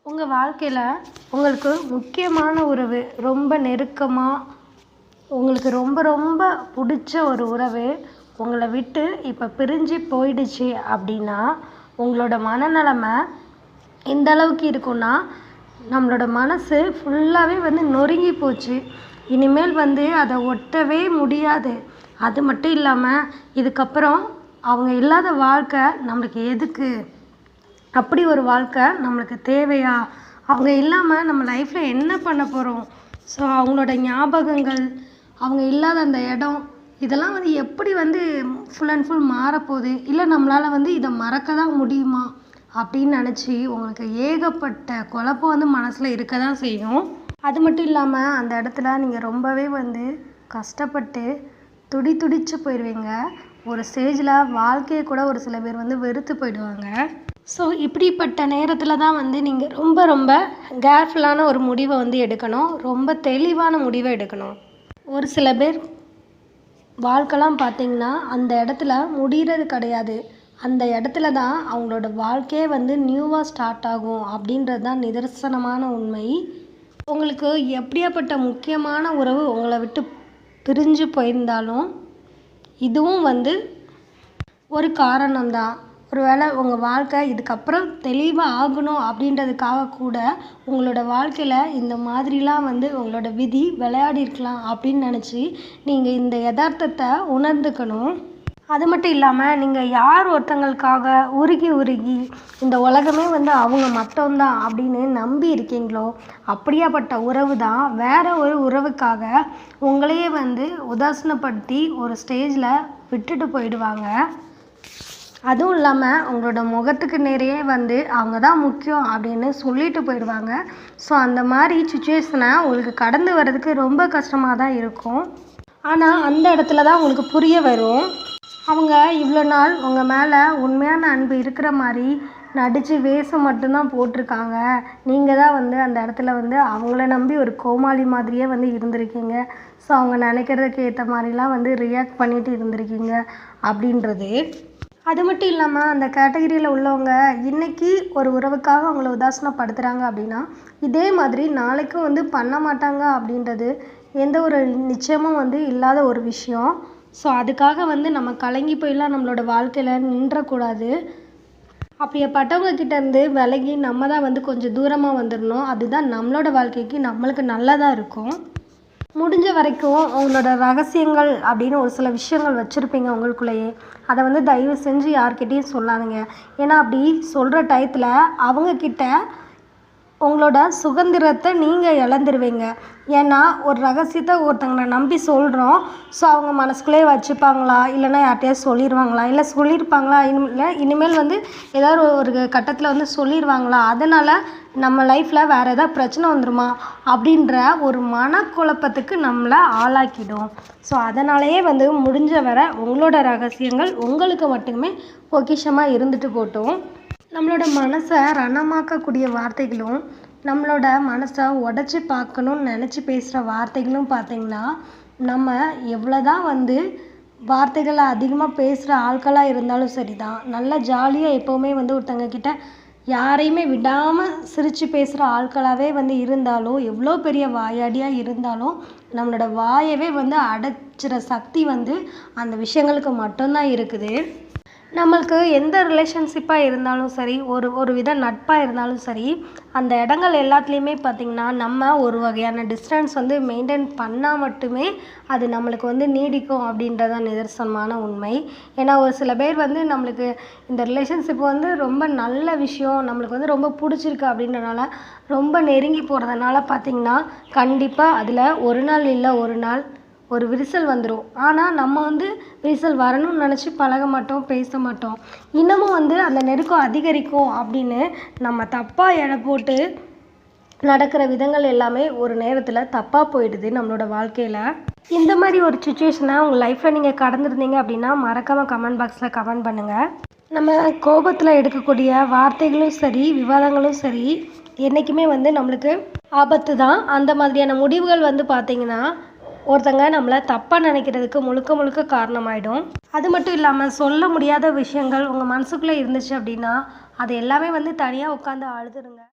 உங்கள் வாழ்க்கையில் உங்களுக்கு முக்கியமான உறவு, ரொம்ப நெருக்கமாக உங்களுக்கு ரொம்ப ரொம்ப பிடிச்ச ஒரு உறவு உங்களை விட்டு இப்போ பிரிஞ்சு போயிடுச்சு அப்படின்னா, உங்களோட மனநிலைமை எந்த அளவுக்கு இருக்கும்னா, நம்மளோட மனசு ஃபுல்லாகவே நொறுங்கி போச்சு. இனிமேல் அதை ஒட்டவே முடியாது. அது மட்டும் இல்லாமல், இதுக்கப்புறம் அவங்க இல்லாத வாழ்க்கை நம்மளுக்கு எதுக்கு? அப்படி ஒரு வாழ்க்கை நம்மளுக்கு தேவையா? அவங்க இல்லாமல் நம்ம லைஃப்பில் என்ன பண்ண போகிறோம்? ஸோ அவங்களோட ஞாபகங்கள், அவங்க இல்லாத அந்த இடம், இதெல்லாம் எப்படி ஃபுல் அண்ட் ஃபுல் மாறப்போகுது? இல்லை நம்மளால் இதை மறக்க தான் முடியுமா? அப்படின்னு நினச்சி உங்களுக்கு ஏகப்பட்ட குழப்பம் மனசில் இருக்க தான் செய்யும். அது மட்டும் இல்லாமல் அந்த இடத்துல நீங்கள் ரொம்பவே கஷ்டப்பட்டு துடிச்சு போயிடுவீங்க. ஒரு ஸ்டேஜில் வாழ்க்கையை கூட ஒரு சில பேர் வெறுத்து போயிடுவாங்க. ஸோ இப்படிப்பட்ட நேரத்தில் தான் நீங்கள் ரொம்ப ரொம்ப கேர்ஃபுல்லான ஒரு முடிவை எடுக்கணும். ரொம்ப தெளிவான முடிவை எடுக்கணும். ஒரு சில பேர் வாழ்க்கைலாம் பார்த்திங்கன்னா அந்த இடத்துல முடிகிறது கிடையாது. அந்த இடத்துல தான் அவங்களோட வாழ்க்கையே நியூவாக ஸ்டார்ட் ஆகும் அப்படின்றது தான் நிதர்சனமான உண்மை. உங்களுக்கு எப்படியாப்பட்ட முக்கியமான உறவு உங்களை விட்டு பிரிஞ்சு போயிருந்தாலும் இதுவும் ஒரு காரணம்தான். ஒருவேளை உங்கள் வாழ்க்கை இதுக்கப்புறம் தெளிவாக ஆகணும் அப்படின்றதுக்காக கூட உங்களோட வாழ்க்கையில் இந்த மாதிரிலாம் உங்களோட விதி விளையாடிருக்கலாம் அப்படின்னு நினச்சி நீங்கள் இந்த யதார்த்தத்தை உணர்ந்துக்கணும். அது மட்டும் இல்லாமல், நீங்கள் யார் ஒருத்தங்களுக்காக உருகி இந்த உலகமே அவங்க மட்டும்தான் அப்படின்னு நம்பி இருக்கீங்களோ, அப்படியாப்பட்ட உறவு தான் வேற ஒரு உறவுக்காக உங்களையே உதாசீனப்படுத்தி ஒரு ஸ்டேஜில் விட்டுட்டு போயிடுவாங்க. அதுவும் இல்லாமல் உங்களோட முகத்துக்கு நேரையே அவங்க தான் முக்கியம் அப்படின்னு சொல்லிட்டு போயிடுவாங்க. ஸோ அந்த மாதிரி சுச்சுவேஷனை உங்களுக்கு கடந்து வர்றதுக்கு ரொம்ப கஷ்டமாக தான் இருக்கும். ஆனால் அந்த இடத்துல தான் உங்களுக்கு புரிய வரும், அவங்க இவ்வளோ நாள் உங்கள் மேலே உண்மையான அன்பு இருக்கிற மாதிரி நடித்து வேஷம் மட்டும்தான் போட்டிருக்காங்க. நீங்கள் தான் அந்த இடத்துல அவங்கள நம்பி ஒரு கோமாளி மாதிரியே இருந்திருக்கீங்க. ஸோ அவங்க நினைக்கிறதுக்கு ஏற்ற மாதிரிலாம் ரியாக்ட் பண்ணிட்டு இருந்திருக்கீங்க அப்படின்றது. அது மட்டும் இல்லாமல் அந்த கேட்டகரியில் உள்ளவங்க இன்றைக்கி ஒரு உறவுக்காக அவங்கள உதாசீனப்படுத்துகிறாங்க அப்படின்னா, இதே மாதிரி நாளைக்கும் பண்ண மாட்டாங்க அப்படின்றது எந்த ஒரு நிச்சயமும் இல்லாத ஒரு விஷயம். ஸோ அதுக்காக நம்ம கலங்கி போயெல்லாம் நம்மளோட வாழ்க்கையில் நின்றக்கூடாது. அப்படியேப்பட்டவங்க கிட்டேருந்து விலகி நம்ம தான் கொஞ்சம் தூரமாக வந்துடணும். அதுதான் நம்மளோட வாழ்க்கைக்கு நம்மளுக்கு நல்லதாக இருக்கும். முடிஞ்ச வரைக்கும் உங்களோட ரகசியங்கள் அப்படின்னு ஒரு சில விஷயங்கள் வச்சுருப்பீங்க உங்களுக்குள்ளேயே. அதை தயவு செஞ்சு யார்கிட்டையும் சொல்லாதீங்க. ஏன்னா அப்படி சொல்கிற டயத்தில் அவங்கக்கிட்ட உங்களோட சுதந்திரத்தை நீங்கள் இழந்துருவீங்க. ஏன்னா ஒரு ரகசியத்தை ஒருத்தங்களை நம்பி சொல்கிறோம். ஸோ அவங்க மனசுக்குள்ளேயே வச்சுப்பாங்களா, இல்லைனா யார்கிட்டையாவது சொல்லிடுவாங்களா, இல்லை சொல்லியிருப்பாங்களா, இனிமேல் ஏதாவது ஒரு கட்டத்தில் சொல்லிடுவாங்களா, அதனால் நம்ம லைஃப்பில் வேறு ஏதாவது பிரச்சனை வந்துடுமா அப்படின்ற ஒரு மனக்குழப்பத்துக்கு நம்மளை ஆளாக்கிடும். ஸோ அதனாலேயே முடிஞ்ச வரை உங்களோட ரகசியங்கள் உங்களுக்கு மட்டுமே பொக்கிஷமாக இருந்துட்டு போட்டும். நம்மளோட மனசை ரணமாக்கக்கூடிய வார்த்தைகளும், நம்மளோட மனசை உடச்சி பார்க்கணுன்னு நினச்சி பேசுகிற வார்த்தைகளும் பார்த்திங்கன்னா, நம்ம எவ்வளோ தான் வார்த்தைகளை அதிகமாக பேசுகிற ஆட்களாக இருந்தாலும் சரி தான், நல்லா ஜாலியாக எப்போவுமே ஒருத்தங்கக்கிட்ட யாரையுமே விடாமல் சிரித்து பேசுகிற ஆட்களாகவே இருந்தாலும், எவ்வளோ பெரிய வாயாடியாக இருந்தாலும் நம்மளோட வாயவே அடைச்சிற சக்தி அந்த விஷயங்களுக்கு மட்டும்தான் இருக்குது. நம்மளுக்கு எந்த ரிலேஷன்ஷிப்பாக இருந்தாலும் சரி, ஒரு வித நட்பாக இருந்தாலும் சரி, அந்த இடங்கள் எல்லாத்துலேயுமே பார்த்திங்கன்னா நம்ம ஒரு வகையான டிஸ்டன்ஸ் மெயின்டைன் பண்ணால் மட்டுமே அது நம்மளுக்கு நீடிக்கும் அப்படின்றதான் நிதர்சனமான உண்மை. ஏன்னா ஒரு சில பேர் நம்மளுக்கு இந்த ரிலேஷன்ஷிப் ரொம்ப நல்ல விஷயம், நம்மளுக்கு ரொம்ப பிடிச்சிருக்கு அப்படின்றனால ரொம்ப நெருங்கி போகிறதுனால பார்த்திங்கன்னா கண்டிப்பாக அதில் ஒரு நாள் இல்லை ஒரு நாள் ஒரு விரிசல் வந்துடும். ஆனால் நம்ம விரிசல் வரணும்னு நினச்சி பழக மாட்டோம், பேச மாட்டோம். இன்னமும் அந்த நெருக்கம் அதிகரிக்கும் அப்படின்னு நம்ம தப்பாக எடை போட்டு நடக்கிற விதங்கள் எல்லாமே ஒரு நேரத்தில் தப்பாக போயிடுது நம்மளோட வாழ்க்கையில். இந்த மாதிரி ஒரு சுச்சுவேஷனை உங்கள் லைஃப்பில் நீங்கள் கடந்துருந்தீங்க அப்படின்னா மறக்காமல் கமெண்ட் பாக்ஸில் கமெண்ட் பண்ணுங்கள். நம்ம கோபத்தில் எடுக்கக்கூடிய வார்த்தைகளும் சரி, விவாதங்களும் சரி, என்றைக்குமே நம்மளுக்கு ஆபத்து தான். அந்த மாதிரியான முடிவுகள் பார்த்திங்கன்னா ஒருத்தங்க நம்மளை தப்பாக நினைக்கிறதுக்கு முழுக்க காரணமாயிடும். அது மட்டும் இல்லாமல் சொல்ல முடியாத விஷயங்கள் உங்கள் மனசுக்குள்ளே இருந்துச்சு அப்படின்னா அது எல்லாமே தனியாக உட்காந்து அழுதுருங்க.